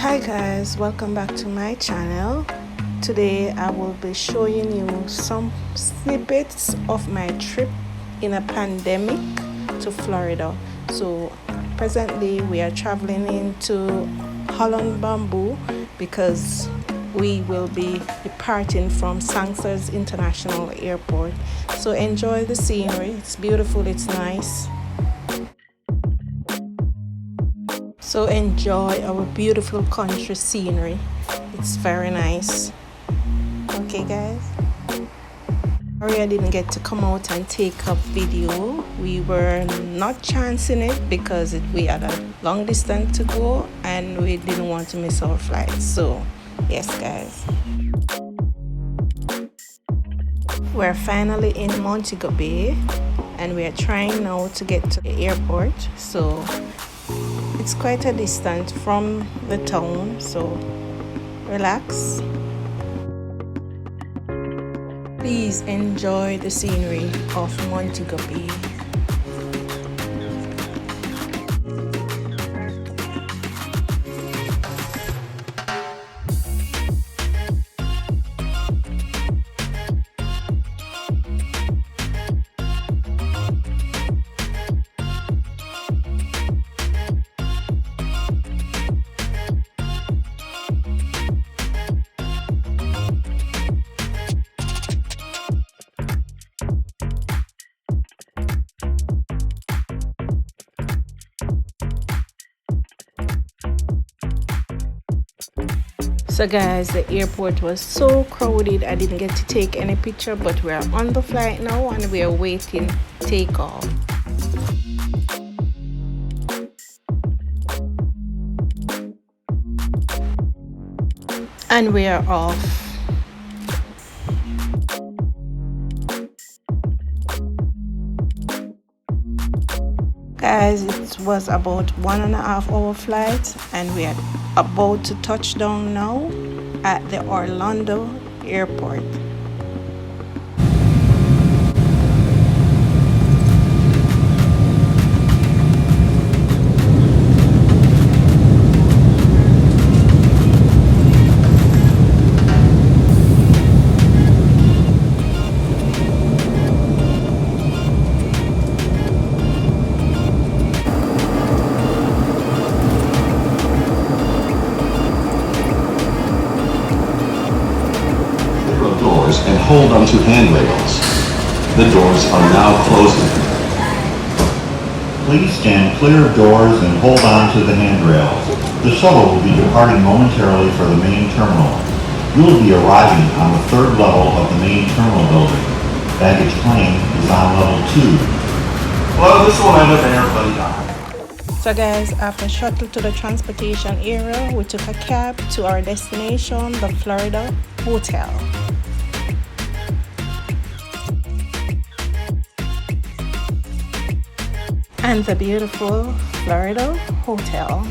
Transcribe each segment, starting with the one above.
Hi guys, welcome back to my channel. Today I will be showing you some snippets of my trip in a pandemic to Florida. So presently we are traveling into Holland Bamboo because we will be departing from Sangster's International Airport. So enjoy the scenery. It's beautiful, it's nice. So enjoy our beautiful country scenery. It's very nice. Okay guys. Sorry I didn't get to come out and take a video. We were not chancing it because we had a long distance to go and we didn't want to miss our flight. So yes guys. We're finally in Montego Bay and we are trying now to get to the airport. So it's quite a distance from the town, so relax. Please enjoy the scenery of Montego Bay. So guys, the airport was so crowded I didn't get to take any picture, but we are on the flight now and we are waiting takeoff. And we are off. Guys, it was about 1.5 hour flight and we are about to touch down now at the Orlando airport. And hold onto handrails. The doors are now closing. Please stand clear of doors and hold on to the handrails. The shuttle will be departing momentarily for the main terminal. You will be arriving on the 3rd level of the main terminal building. Baggage claim is on level 2. Well, this will end up everybody on. So guys, after shuttle to the transportation area, we took a cab to our destination, the Florida Hotel. And the beautiful Florida Hotel.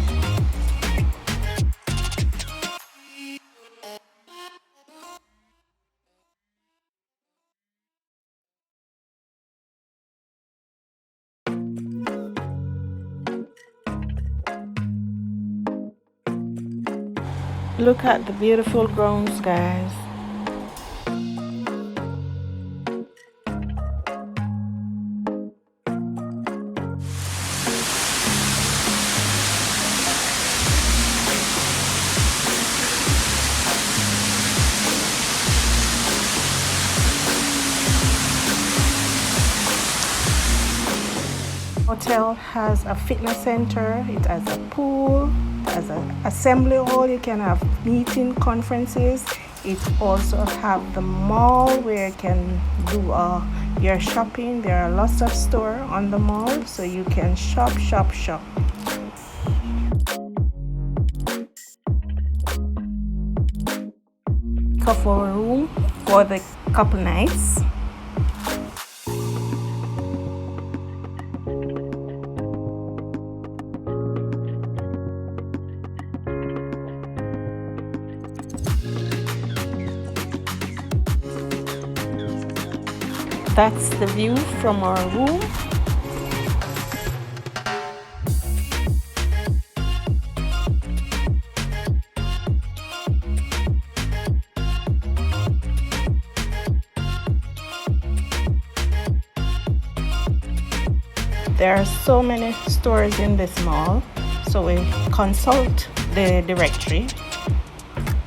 Look at the beautiful grounds, guys. Hotel has a fitness center, it has a pool, it has an assembly hall, you can have meeting, conferences. It also have the mall where you can do your shopping. There are lots of stores on the mall, so you can shop. Go for a room for the couple nights. That's the view from our room. There are so many stores in this mall, so we consult the directory.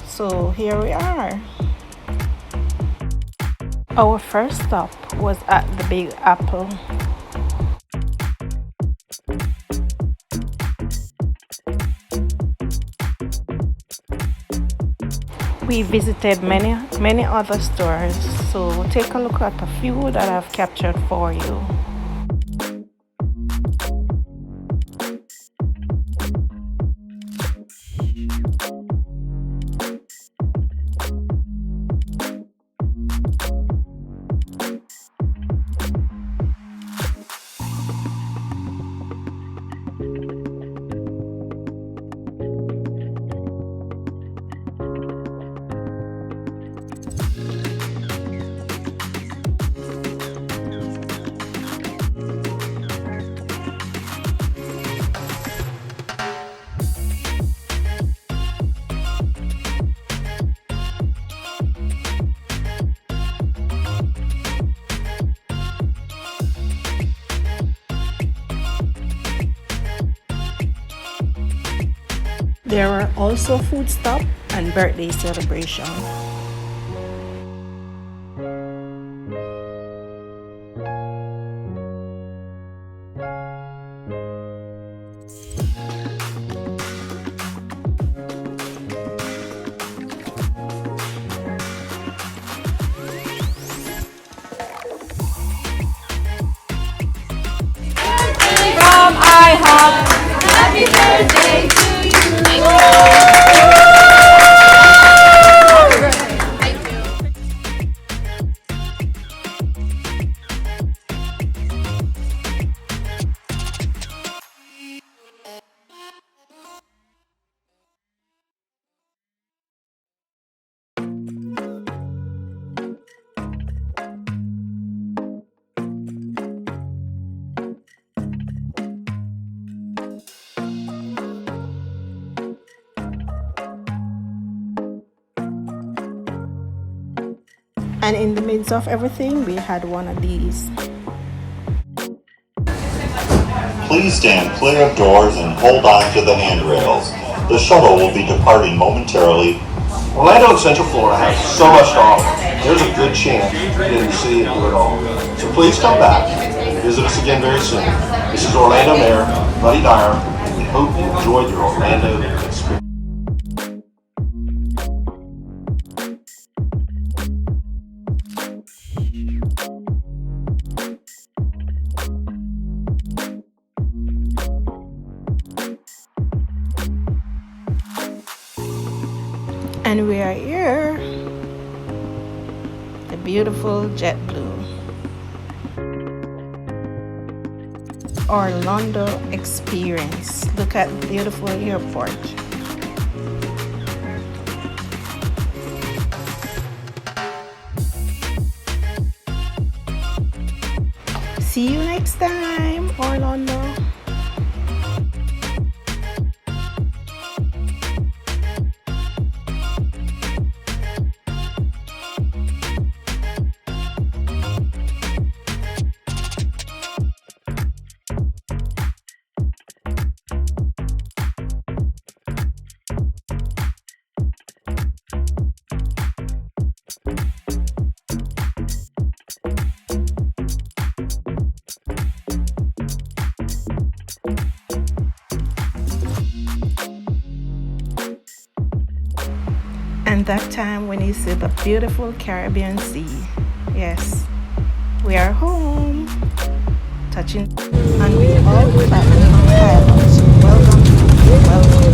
So here we are. Our first stop was at the Big Apple. We visited many other stores, so take a look at a few that I've captured for you. There were also food stop and birthday celebration. From IHOP, happy birthday to And in the midst of everything, we had one of these. Please stand clear of doors and hold on to the handrails. The shuttle will be departing momentarily. Orlando and Central Florida has so much to offer. There's a good chance you didn't see and do it all. So please come back and visit us again very soon. This is Orlando Mayor Buddy Dyer. We hope you enjoyed your Orlando experience. And we are here, the beautiful JetBlue Orlando experience. Look at the beautiful airport. See you next time, Orlando. And that time when you see the beautiful Caribbean Sea. Yes, we are home. Touching, and we all clap. Welcome, welcome.